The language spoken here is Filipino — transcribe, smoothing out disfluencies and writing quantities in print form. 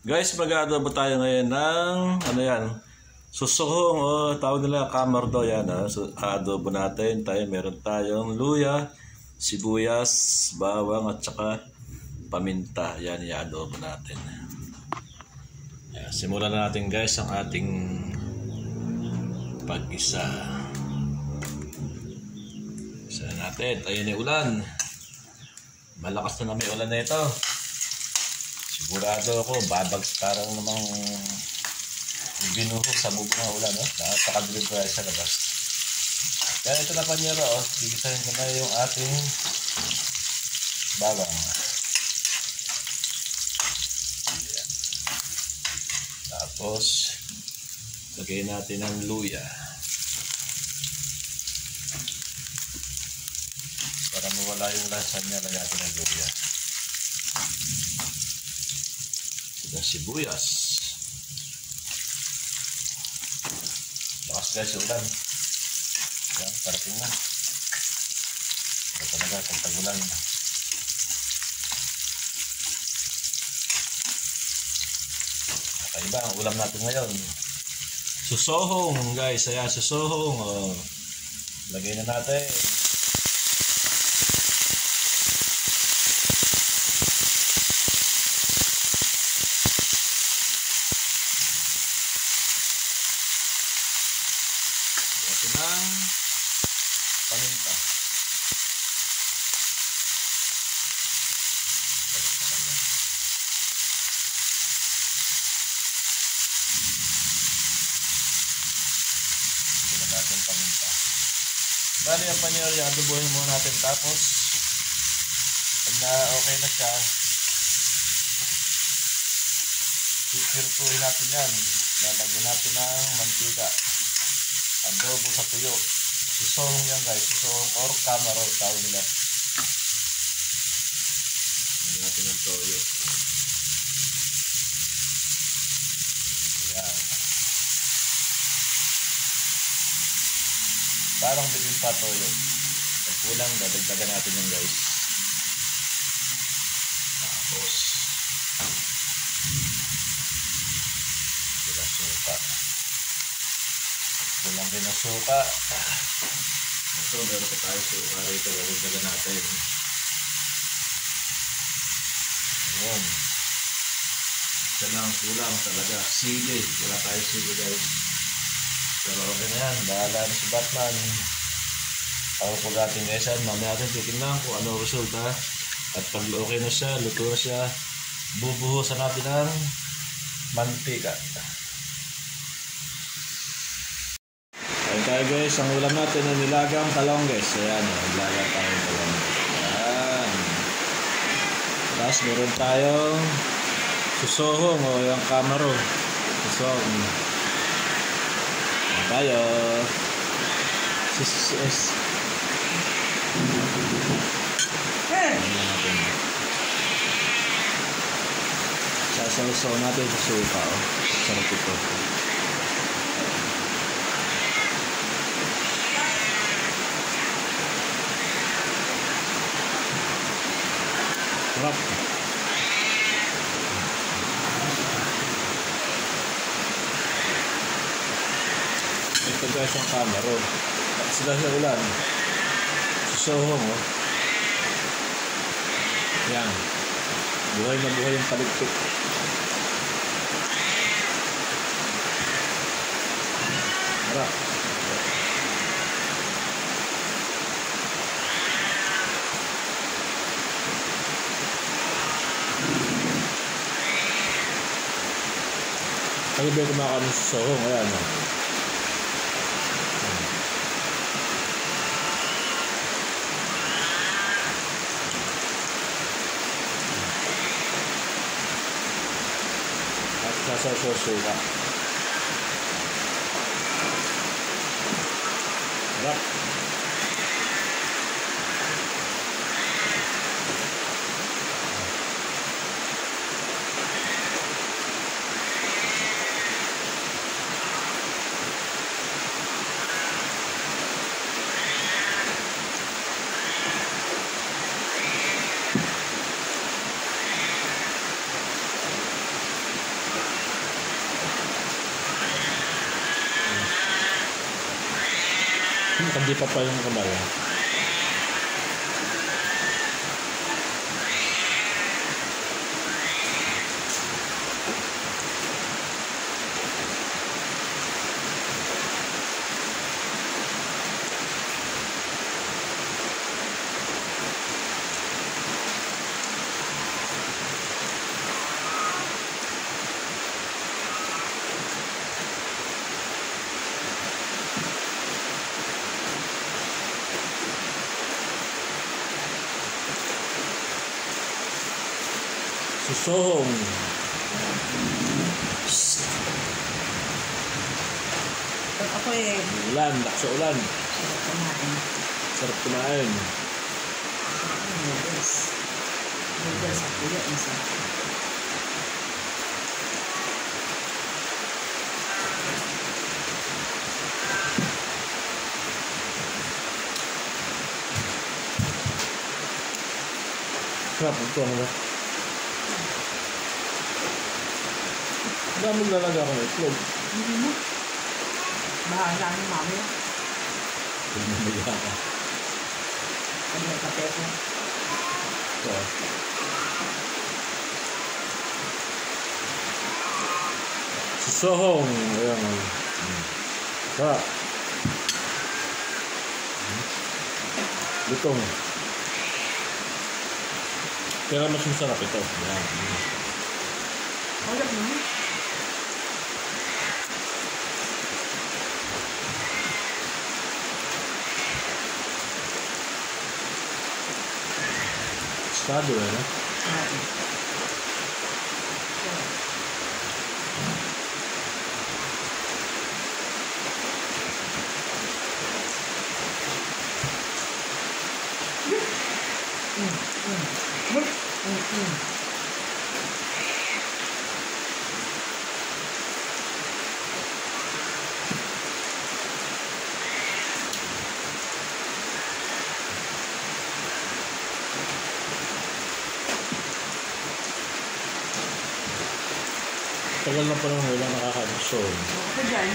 Guys, mag-aadobo tayo ngayon ng ano yan, susuhong o tawag nila kamardo yan. So, adobo natin tayo, meron tayong luya, sibuyas, bawang at saka paminta. Yan i-adobo natin. Yan, simulan na natin guys ang ating pag-isa. Isa natin, ayun yung ulan. Malakas na may ulan na ito. Sigurado ako, parang namang binuhok sa bubong ng ulan, no? Nakakadulog ko sa labas. Kaya ito na panyero, oh. Bigisahin ko na yung ating bawang. Ayan. Tapos, lagay natin ang luya. Para mawala yung lasa niya, lagay natin ang luya. Ng sibuyas. Lakas guys, ulan. Yan, parating na. Ito talaga, pagtagulan na. Kakaiba ang ulam natin ngayon. Susohong guys, ayan, susohong. Oh. Lagay na natin. Ng paminta. Ito na natin paminta. Bali ang panyero, adobohin muna natin tapos pag na okay na siya, pipirtuhin natin yan. Lalagyan natin ng mantika. Adobo sa tuyo. Susohong yan guys. Susohong or kamaro. Tawag nila. Lagyan natin ng toyo. Yan. Parang bitin pa toyo. Pag kulang, dadagdagan natin yan guys. Tapos sila suka. Kulang din ang suka. Ito, meron pa tayo suka rito. Dadagdagan natin. Ayan. Ito lang kulang talaga. Sili. Wala tayo sili guys. Pero okay na yan. Bahala na si Batman. Ako po natin guys. Mamaya natin titignan kung ano resulta. At pag okay na siya, luto na siya, bubuhusan natin ng mantika. Ayan tayo guys, ang ulam natin na nilagang talong guys. Ayan, nilagang tayong talong. Ayan. Tapos meron tayong susohong o yung kamaro. Susohong. Ayan tayo. Ayan natin. Sasaw natin sa suka. Sarap ito. Sarap. Ito guys ang kamaro. Sila sa ulan. Susohong oh. Yan. Buhay na buhay yung paligpit. Sarap. Kaya ba kumakain sa susohong? Ayan o. At sasaw suka. Sarap. Nakadipa pa yung kamay. Susong. Pag ako eh, Ulan, laksa ulan. kumain. Sarap kumain. Noodles. Noodles at tuyo. Masarap. Sarap ito. Ano? Daming lalaga ko ng itlog. Hindi mo. Bahala ng mami. Pinamaya ka. Pag may kape ko. Ito. Susohong. Ayan. Sarap. Lutong. Pero mas masarap ito. Ayan. Wala mo. Estado, né? Tagal na pa lang wala nakakagusto. Ako dyan.